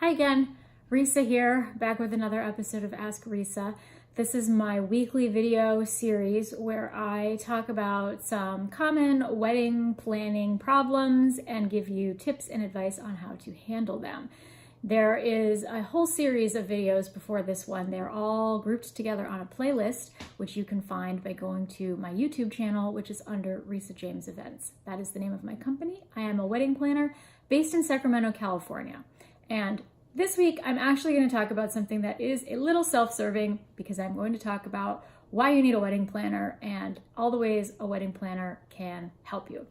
Hi again, Risa here, back with another episode of Ask Risa. This is my weekly video series where I talk about some common wedding planning problems and give you tips and advice on how to handle them. There is a whole series of videos before this one. They're all grouped together on a playlist, which you can find by going to my YouTube channel, which is under Risa James Events. That is the name of my company. I am a wedding planner based in Sacramento, California. And this week, I'm actually going to talk about something that is a little self-serving because I'm going to talk about why you need a wedding planner and all the ways a wedding planner can help you.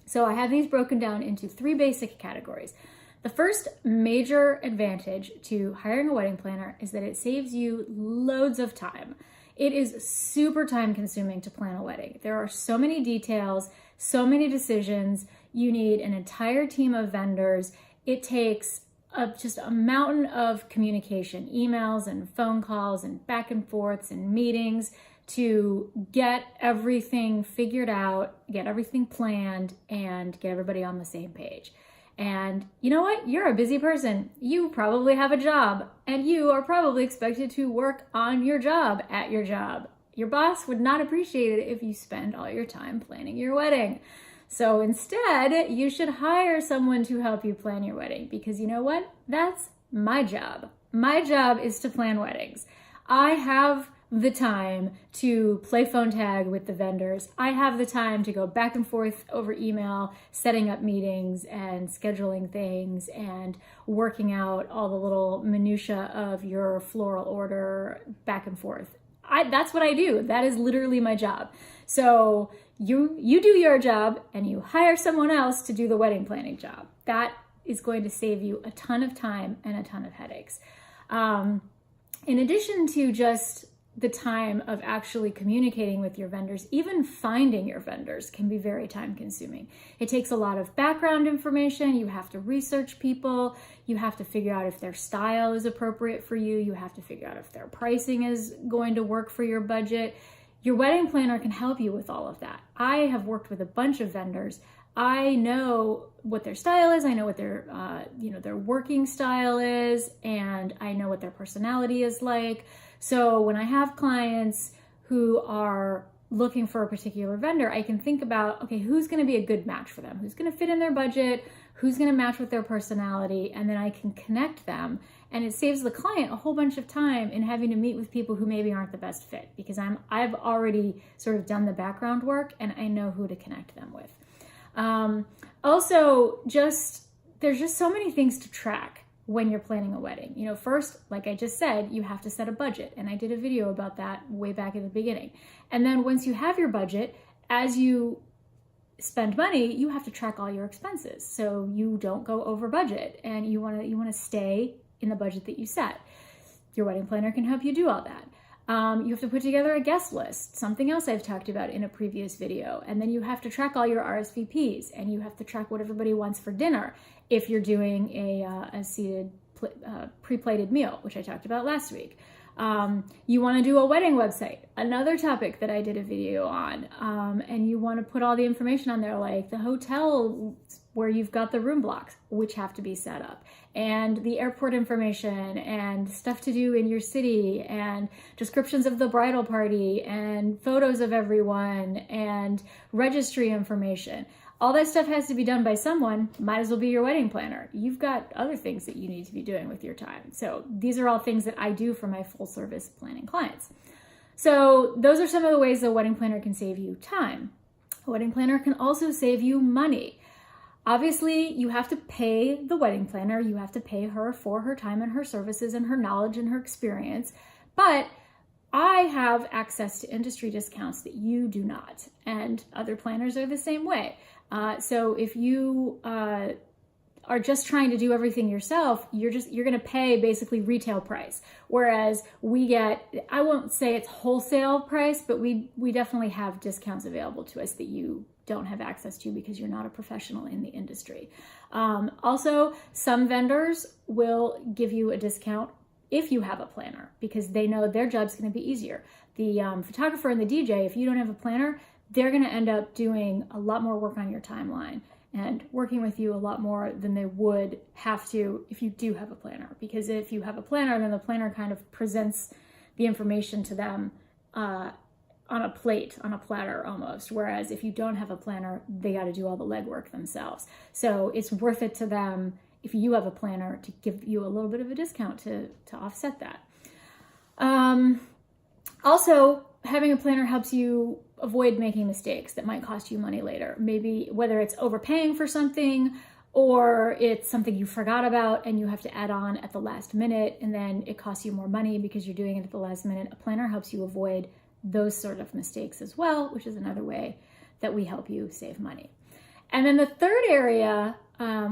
So I have these broken down into three basic categories. The first major advantage to hiring a wedding planner is that it saves you loads of time. It is super time consuming to plan a wedding. There are so many details, so many decisions. You need an entire team of vendors. It takes just a mountain of communication, emails and phone calls and back and forths and meetings to get everything figured out, get everything planned, and get everybody on the same page. And you know what? You're a busy person. You probably have a job, and you are probably expected to work on your job at your job. Your boss would not appreciate it if you spend all your time planning your wedding. So instead, you should hire someone to help you plan your wedding because you know what? That's my job. My job is to plan weddings. I have the time to play phone tag with the vendors. I have the time to go back and forth over email, setting up meetings and scheduling things and working out all the little minutia of your floral order back and forth. That's what I do. That is literally my job. So you do your job and you hire someone else to do the wedding planning job. That is going to save you a ton of time and a ton of headaches. In addition to just the time of actually communicating with your vendors, even finding your vendors can be very time consuming. It takes a lot of background information. You have to research people. You have to figure out if their style is appropriate for you. You have to figure out if their pricing is going to work for your budget. Your wedding planner can help you with all of that. I have worked with a bunch of vendors. I know what their style is. I know what their working style is, and I know what their personality is like. So when I have clients who are looking for a particular vendor, I can think about, okay, who's going to be a good match for them? Who's going to fit in their budget? Who's going to match with their personality? And then I can connect them. And it saves the client a whole bunch of time in having to meet with people who maybe aren't the best fit because I've already sort of done the background work and I know who to connect them with. Also, there's just so many things to track when you're planning a wedding. You know, first, like I just said, you have to set a budget. And I did a video about that way back at the beginning. And then once you have your budget, as you spend money, you have to track all your expenses so you don't go over budget and you want to stay in the budget that you set. Your wedding planner can help you do all that. You have to put together a guest list, something else I've talked about in a previous video. And then you have to track all your RSVPs and you have to track what everybody wants for dinner if you're doing a seated pre-plated meal, which I talked about last week. You want to do a wedding website, another topic that I did a video on, and you want to put all the information on there, like the hotel where you've got the room blocks, which have to be set up, and the airport information and stuff to do in your city and descriptions of the bridal party and photos of everyone and registry information. All that stuff has to be done by someone. Might as well be your wedding planner. You've got other things that you need to be doing with your time. So these are all things that I do for my full service planning clients. So those are some of the ways a wedding planner can save you time. A wedding planner can also save you money. Obviously, you have to pay the wedding planner. You have to pay her for her time and her services and her knowledge and her experience. But I have access to industry discounts that you do not, and other planners are the same way. So if you are just trying to do everything yourself, you're going to pay basically retail price. Whereas we get, I won't say it's wholesale price, but we definitely have discounts available to us that you don't have access to because you're not a professional in the industry. Also, some vendors will give you a discount if you have a planner because they know their job's going to be easier. The photographer and the DJ, if you don't have a planner, they're going to end up doing a lot more work on your timeline. and working with you a lot more than they would have to if you do have a planner. Because if you have a planner, then the planner kind of presents the information to them on a plate, on a platter almost. Whereas if you don't have a planner, they got to do all the legwork themselves. So it's worth it to them if you have a planner to give you a little bit of a discount to offset that. Also, having a planner helps you avoid making mistakes that might cost you money later. Maybe whether it's overpaying for something or it's something you forgot about and you have to add on at the last minute and then it costs you more money because you're doing it at the last minute. A planner helps you avoid those sort of mistakes as well, which is another way that we help you save money. And then the third area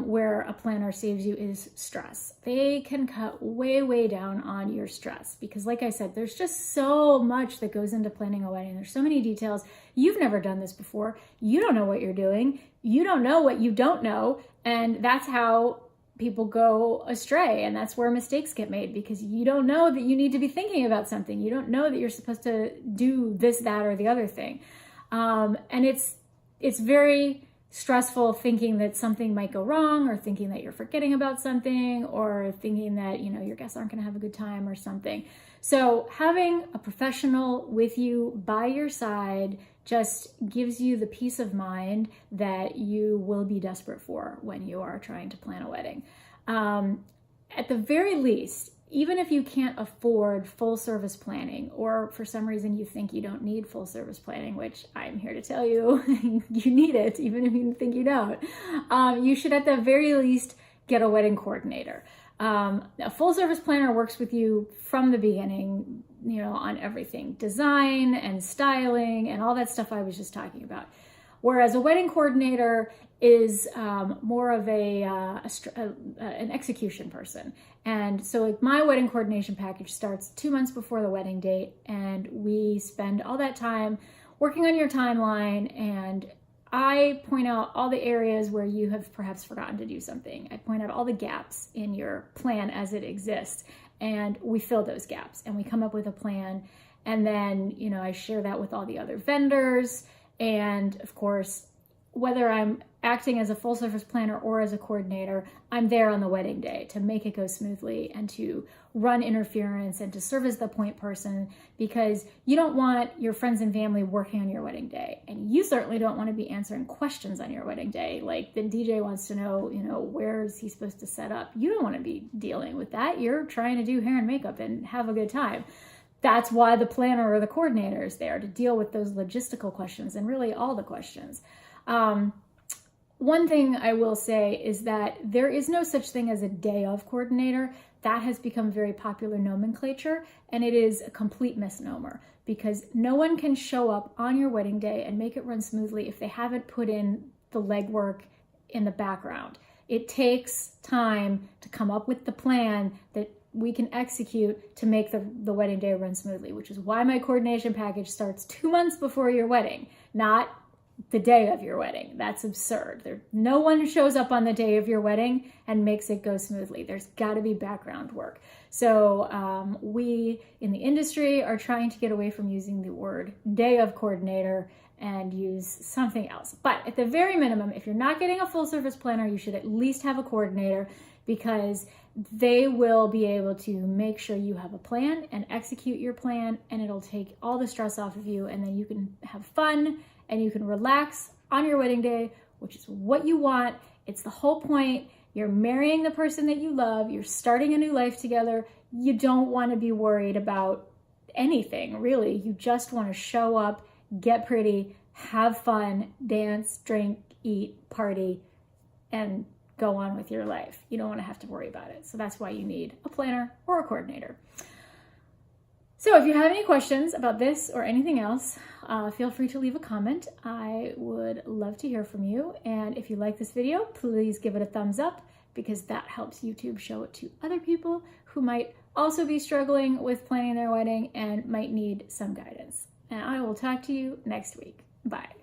where a planner saves you is stress. They can cut way, way down on your stress because, like I said, there's just so much that goes into planning a wedding. There's so many details. You've never done this before. You don't know what you're doing. You don't know what you don't know. And that's how people go astray. And that's where mistakes get made because you don't know that you need to be thinking about something. You don't know that you're supposed to do this, that, or the other thing. And it's very stressful thinking that something might go wrong or thinking that you're forgetting about something or thinking that, your guests aren't going to have a good time or something. So having a professional with you by your side just gives you the peace of mind that you will be desperate for when you are trying to plan a wedding. At the very least, even if you can't afford full service planning, or for some reason you think you don't need full service planning, which I'm here to tell you, you need it, even if you think you don't, you should at the very least get a wedding coordinator. A full service planner works with you from the beginning, on everything, design and styling and all that stuff I was just talking about. Whereas a wedding coordinator is more of an execution person. And so like my wedding coordination package starts 2 months before the wedding date, and we spend all that time working on your timeline, and I point out all the areas where you have perhaps forgotten to do something. I point out all the gaps in your plan as it exists, and we fill those gaps, and we come up with a plan, and then, I share that with all the other vendors. And of course, whether I'm acting as a full service planner or as a coordinator, I'm there on the wedding day to make it go smoothly and to run interference and to serve as the point person, because you don't want your friends and family working on your wedding day. And you certainly don't want to be answering questions on your wedding day. Like the DJ wants to know, where is he supposed to set up? You don't want to be dealing with that. You're trying to do hair and makeup and have a good time. That's why the planner or the coordinator is there, to deal with those logistical questions and really all the questions. One thing I will say is that there is no such thing as a day of coordinator. That has become very popular nomenclature, and it is a complete misnomer because no one can show up on your wedding day and make it run smoothly if they haven't put in the legwork in the background. It takes time to come up with the plan that we can execute to make the wedding day run smoothly, which is why my coordination package starts 2 months before your wedding, not the day of your wedding. That's absurd. No one shows up on the day of your wedding and makes it go smoothly. There's got to be background work. So we in the industry are trying to get away from using the word day of coordinator and use something else. But at the very minimum, if you're not getting a full service planner, you should at least have a coordinator, because they will be able to make sure you have a plan and execute your plan, and it'll take all the stress off of you, and then you can have fun and you can relax on your wedding day, which is what you want. It's the whole point. You're marrying the person that you love. You're starting a new life together. You don't want to be worried about anything, really. You just want to show up, get pretty, have fun, dance, drink, eat, party, and go on with your life. You don't want to have to worry about it. So that's why you need a planner or a coordinator. So if you have any questions about this or anything else, feel free to leave a comment. I would love to hear from you. And if you like this video, please give it a thumbs up, because that helps YouTube show it to other people who might also be struggling with planning their wedding and might need some guidance. And I will talk to you next week. Bye.